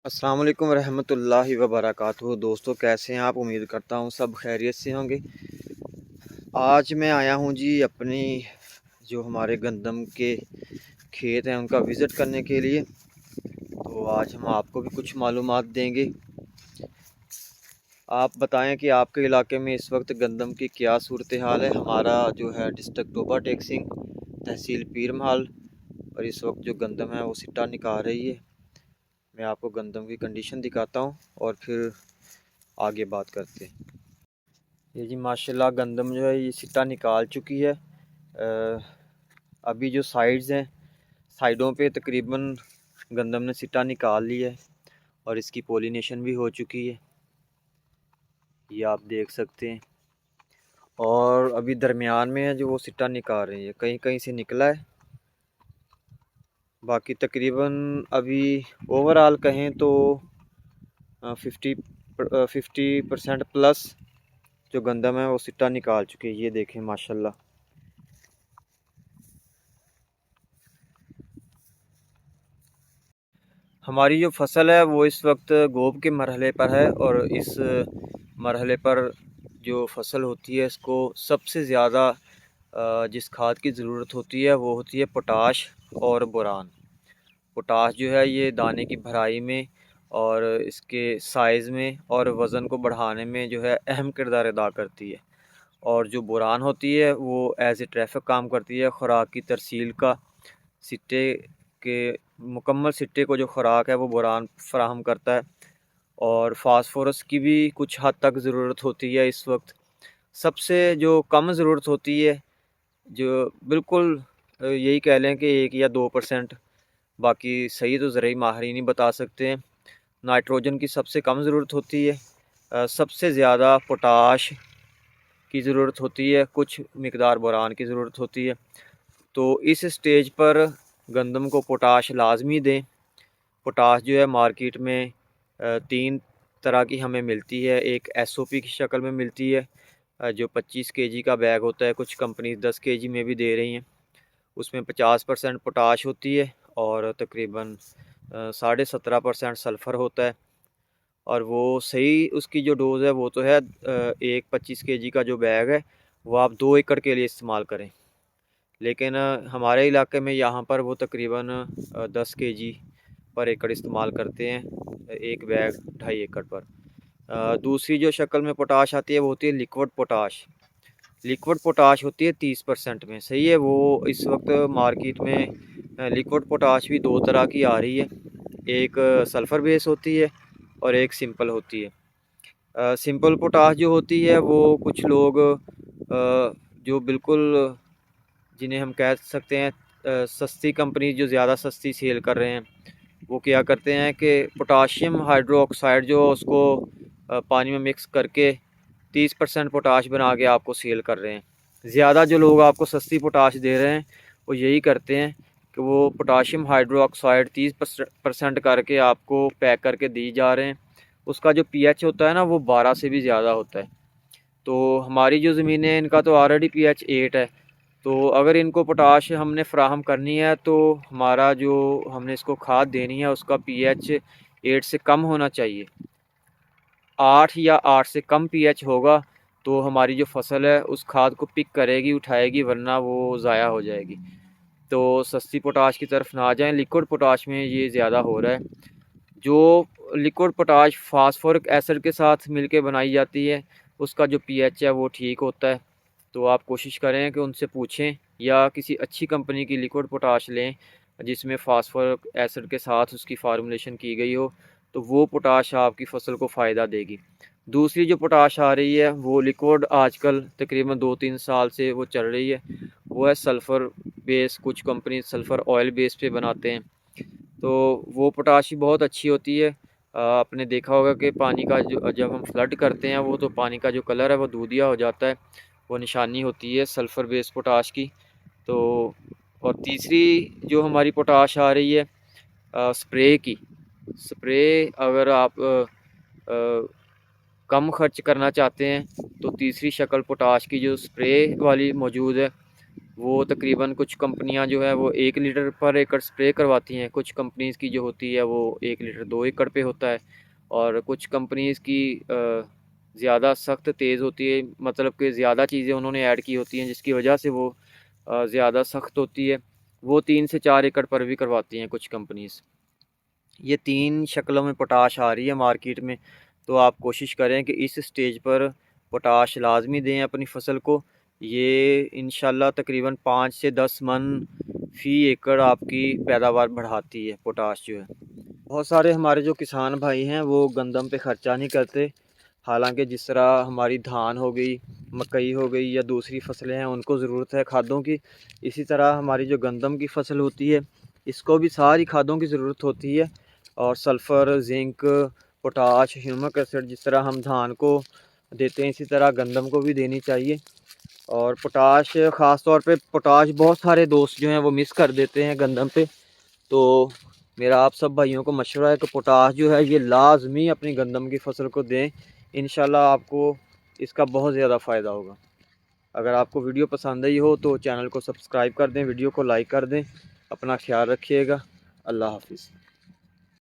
अस्सलाम वालेकुम रहमतुल्लाहि व बरकातुहू। दोस्तों, कैसे हैं आप? उम्मीद करता हूँ सब खैरियत से होंगे। आज मैं आया हूँ जी अपनी जो हमारे गंदम के खेत हैं उनका विज़िट करने के लिए। तो आज हम आपको भी कुछ मालूमात देंगे। आप बताएं कि आपके इलाके में इस वक्त गंदम की क्या सूरत हाल है। हमारा जो है डिस्ट्रिक्ट टोबा टेक सिंह, तहसील पीर महल, और इस वक्त जो गंदम है वो सिट्टा निकाल रही है। मैं आपको गंदम की कंडीशन दिखाता हूँ और फिर आगे बात करते हैं। ये जी माशाल्लाह गंदम जो है ये सिट्टा निकाल चुकी है। अभी जो साइड्स हैं, साइडों पे तकरीबन गंदम ने सिट्टा निकाल लिया है और इसकी पोलिनेशन भी हो चुकी है, ये आप देख सकते हैं। और अभी दरमियान में है जो वो सिट्टा निकाल रही है, कहीं कहीं से निकला है। बाकी तकरीबन अभी ओवरऑल कहें तो 50% प्लस जो गंदम है वो सिट्टा निकाल चुकी है। ये देखें माशाल्लाह। हमारी जो फसल है वो इस वक्त गोब के मरहले पर है, और इस मरहले पर जो फसल होती है इसको सबसे ज़्यादा जिस खाद की ज़रूरत होती है वो होती है पोटाश और बोरान। पोटाश जो है ये दाने की भराई में और इसके साइज़ में और वज़न को बढ़ाने में जो है अहम किरदार अदा करती है। और जो बोरान होती है वो एज ए ट्रैफिक काम करती है, खुराक की तरसील का, सिट्टे के मुकम्मल सिट्टे को जो खुराक है वो बोरान फराहम करता है। और फास्फोरस की भी कुछ हद तक ज़रूरत होती है। इस वक्त सबसे जो कम ज़रूरत होती है, जो बिल्कुल यही कह लें कि 1 या 2%, बाकी सही तो ज़रूरी माहिरीन ही बता सकते हैं। नाइट्रोजन की सबसे कम ज़रूरत होती है, सबसे ज़्यादा पोटाश की ज़रूरत होती है, कुछ मिकदार बोरान की ज़रूरत होती है। तो इस स्टेज पर गंदम को पोटाश लाजमी दें। पोटाश जो है मार्केट में 3 तरह की हमें मिलती है। एक एसओपी की शक्ल में मिलती है, जो 25 केजी का बैग होता है। कुछ कंपनी 10 केजी में भी दे रही हैं। उसमें 50% पोटाश होती है और तकरीबन 17.5% सल्फ़र होता है। और वो सही उसकी जो डोज़ है वो तो है एक 25 केजी का जो बैग है वो आप 2 एकड़ के लिए इस्तेमाल करें। लेकिन हमारे इलाके में यहाँ पर वो तकरीबन 10 केजी पर एकड़ इस्तेमाल करते हैं, एक बैग 2.5 एकड़ पर। दूसरी जो शक्ल में पोटाश आती है वो होती है लिक्विड पोटाश। लिक्विड पोटाश होती है 30% में, सही है। वो इस वक्त मार्केट में लिक्विड पोटाश भी 2 तरह की आ रही है। एक सल्फ़र बेस होती है और एक सिंपल होती है। सिंपल पोटाश जो होती है वो कुछ लोग जो बिल्कुल जिन्हें हम कह सकते हैं सस्ती कंपनी, जो ज़्यादा सस्ती सेल कर रहे हैं, वो क्या करते हैं कि पोटाशियम हाइड्रोक्साइड जो उसको पानी में मिक्स करके 30% पोटाश बना के आपको सेल कर रहे हैं। ज़्यादा जो लोग आपको सस्ती पोटाश दे रहे हैं वो यही करते हैं कि वो पोटाशियम हाइड्रोक्साइड 30% करके आपको पैक करके दी जा रहे हैं। उसका जो पीएच होता है ना वो 12 से भी ज़्यादा होता है। तो हमारी जो ज़मीनें हैं इनका तो ऑलरेडी पीएच 8 है। तो अगर इनको पोटाश हमने फ़राहम करनी है तो हमारा जो हमने इसको खाद देनी है उसका पीएच 8 से कम होना चाहिए। 8 या 8 से कम पीएच होगा तो हमारी जो फसल है उस खाद को पिक करेगी, उठाएगी, वरना वो ज़ाया हो जाएगी। तो सस्ती पोटाश की तरफ ना जाएं। लिक्विड पोटाश में ये ज़्यादा हो रहा है। जो लिक्विड पोटाश फास्फोरिक एसिड के साथ मिलके बनाई जाती है उसका जो पीएच है वो ठीक होता है। तो आप कोशिश करें कि उनसे पूछें या किसी अच्छी कंपनी की लिक्विड पोटाश लें जिसमें फास्फोरिक एसिड के साथ उसकी फार्मूलेशन की गई हो, तो वो पोटाश आपकी फ़सल को फ़ायदा देगी। दूसरी जो पोटाश आ रही है वो लिक्विड आजकल तकरीबन 2-3 साल से वो चल रही है, वो है सल्फ़र बेस। कुछ कंपनी सल्फ़र ऑयल बेस पे बनाते हैं, तो वो पोटाश ही बहुत अच्छी होती है। आपने देखा होगा कि पानी का जो जब हम फ्लड करते हैं वो तो पानी का जो कलर है वो दूधिया हो जाता है, वो निशानी होती है सल्फ़र बेस पोटाश की। तो और तीसरी जो हमारी पोटाश आ रही है स्प्रे की, स्प्रे अगर आप कम खर्च करना चाहते हैं तो तीसरी शक्ल पोटाश की जो स्प्रे वाली मौजूद है वो तकरीबन कुछ कंपनियां जो है वो 1 लीटर पर एकड़ स्प्रे करवाती हैं, कुछ कंपनीज़ की जो होती है वो 1 लीटर 2 एकड़ पे होता है, और कुछ कंपनीज़ की ज़्यादा सख्त तेज़ होती है, मतलब कि ज़्यादा चीज़ें उन्होंने ऐड की होती हैं जिसकी वजह से वो ज़्यादा सख्त होती है। वो 3 से 4 एकड़ पर भी करवाती हैं कुछ कंपनीज़। ये 3 शक्लों में पोटाश आ रही है मार्केट में, तो आप कोशिश करें कि इस स्टेज पर पोटाश लाज़मी दें अपनी फ़सल को। ये इंशाल्लाह तकरीबन 5 से 10 मन फ़ी एकड़ आपकी पैदावार बढ़ाती है पोटाश जो है। बहुत सारे हमारे जो किसान भाई हैं वो गंदम पे ख़र्चा नहीं करते, हालांकि जिस तरह हमारी धान हो गई, मकई हो गई या दूसरी फसलें हैं उनको ज़रूरत है खादों की, इसी तरह हमारी जो गंदम की फसल होती है इसको भी सारी खादों की ज़रूरत होती है। और sulphur, zinc, potash, humic acid जिस तरह हम धान को देते हैं इसी तरह गंदम को भी देनी चाहिए। और पोटाश ख़ास तौर पे पोटाश बहुत सारे दोस्त जो हैं वो मिस कर देते हैं गंदम पे। तो मेरा आप सब भाइयों को मशवरा है कि पोटाश जो है ये लाजमी अपनी गंदम की फसल को दें। इंशाल्लाह आपको इसका बहुत ज़्यादा फ़ायदा होगा। अगर आपको वीडियो पसंद आई हो तो चैनल को सब्सक्राइब कर दें, वीडियो को लाइक कर दें। अपना ख्याल रखिएगा। अल्लाह हाफिज़।